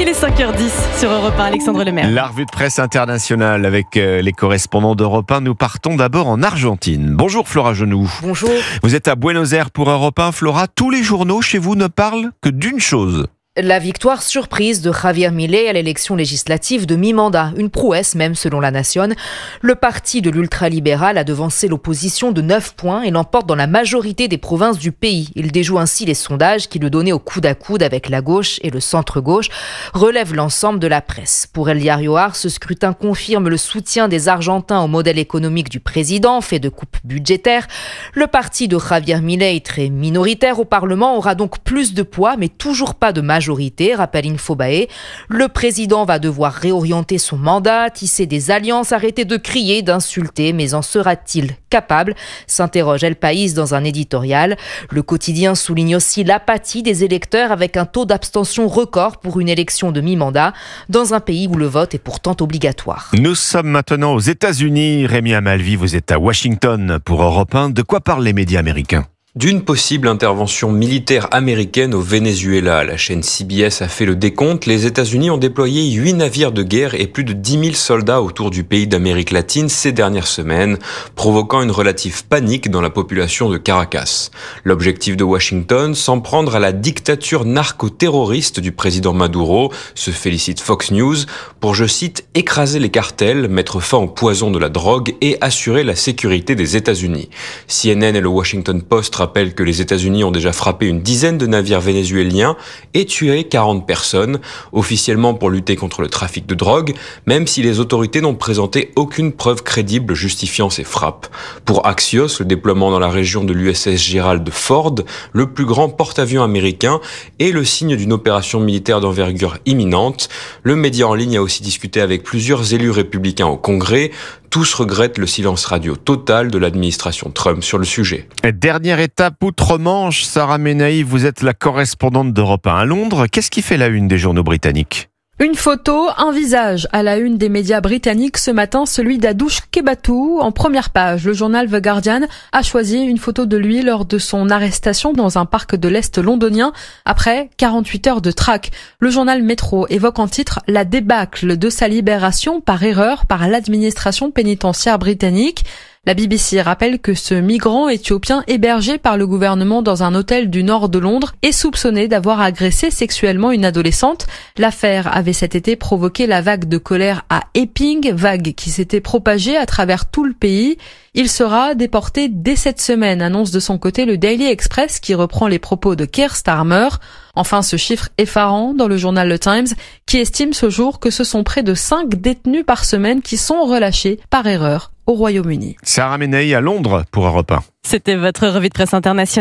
Il est 5h10 sur Europe 1, Alexandre Lemaire. La revue de presse internationale avec les correspondants d'Europe 1. Nous partons d'abord en Argentine. Bonjour Flora Genoux. Bonjour. Vous êtes à Buenos Aires pour Europe 1. Flora, tous les journaux chez vous ne parlent que d'une chose. La victoire surprise de Javier Milei à l'élection législative de mi-mandat, une prouesse même selon la Nación. Le parti de l'ultralibéral a devancé l'opposition de 9 points et l'emporte dans la majorité des provinces du pays. Il déjoue ainsi les sondages qui le donnaient au coude à coude avec la gauche et le centre-gauche, relève l'ensemble de la presse. Pour El Diario AR, ce scrutin confirme le soutien des Argentins au modèle économique du président, fait de coupes budgétaires. Le parti de Javier Milei, très minoritaire au Parlement, aura donc plus de poids, mais toujours pas de majorité, rappelle Infobae. Le président va devoir réorienter son mandat, tisser des alliances, arrêter de crier, d'insulter, mais en sera-t-il capable ? S'interroge El País dans un éditorial. Le quotidien souligne aussi l'apathie des électeurs avec un taux d'abstention record pour une élection de mi-mandat dans un pays où le vote est pourtant obligatoire. Nous sommes maintenant aux États-Unis. Rémi Amalvi, vous êtes à Washington pour Europe 1. De quoi parlent les médias américains ? D'une possible intervention militaire américaine au Venezuela. La chaîne CBS a fait le décompte. Les États-Unis ont déployé 8 navires de guerre et plus de 10 000 soldats autour du pays d'Amérique latine ces dernières semaines, provoquant une relative panique dans la population de Caracas. L'objectif de Washington, s'en prendre à la dictature narco-terroriste du président Maduro, se félicite Fox News, pour, je cite, écraser les cartels, mettre fin au poison de la drogue et assurer la sécurité des États-Unis. CNN et le Washington Post rappelle que les États-Unis ont déjà frappé une dizaine de navires vénézuéliens et tué 40 personnes, officiellement pour lutter contre le trafic de drogue, même si les autorités n'ont présenté aucune preuve crédible justifiant ces frappes. Pour Axios, le déploiement dans la région de l'USS Gerald Ford, le plus grand porte-avions américain, est le signe d'une opération militaire d'envergure imminente. Le média en ligne a aussi discuté avec plusieurs élus républicains au Congrès. Tous regrettent le silence radio total de l'administration Trump sur le sujet. Dernière étape outre-Manche, Sarah Menaï, vous êtes la correspondante d'Europe 1 à Londres. Qu'est-ce qui fait la une des journaux britanniques ? Une photo, un visage à la une des médias britanniques ce matin, celui d'Adoush Kebatou. En première page, le journal The Guardian a choisi une photo de lui lors de son arrestation dans un parc de l'Est londonien après 48 heures de traque. Le journal Metro évoque en titre la débâcle de sa libération par erreur par l'administration pénitentiaire britannique. La BBC rappelle que ce migrant éthiopien hébergé par le gouvernement dans un hôtel du nord de Londres est soupçonné d'avoir agressé sexuellement une adolescente. L'affaire avait cet été provoqué la vague de colère à Epping, vague qui s'était propagée à travers tout le pays. Il sera déporté dès cette semaine, annonce de son côté le Daily Express qui reprend les propos de Keir Starmer. Enfin, ce chiffre effarant dans le journal The Times qui estime ce jour que ce sont près de 5 détenus par semaine qui sont relâchés par erreur au Royaume-Uni. Sarah Menaï à Londres pour Europe 1. C'était votre revue de presse internationale.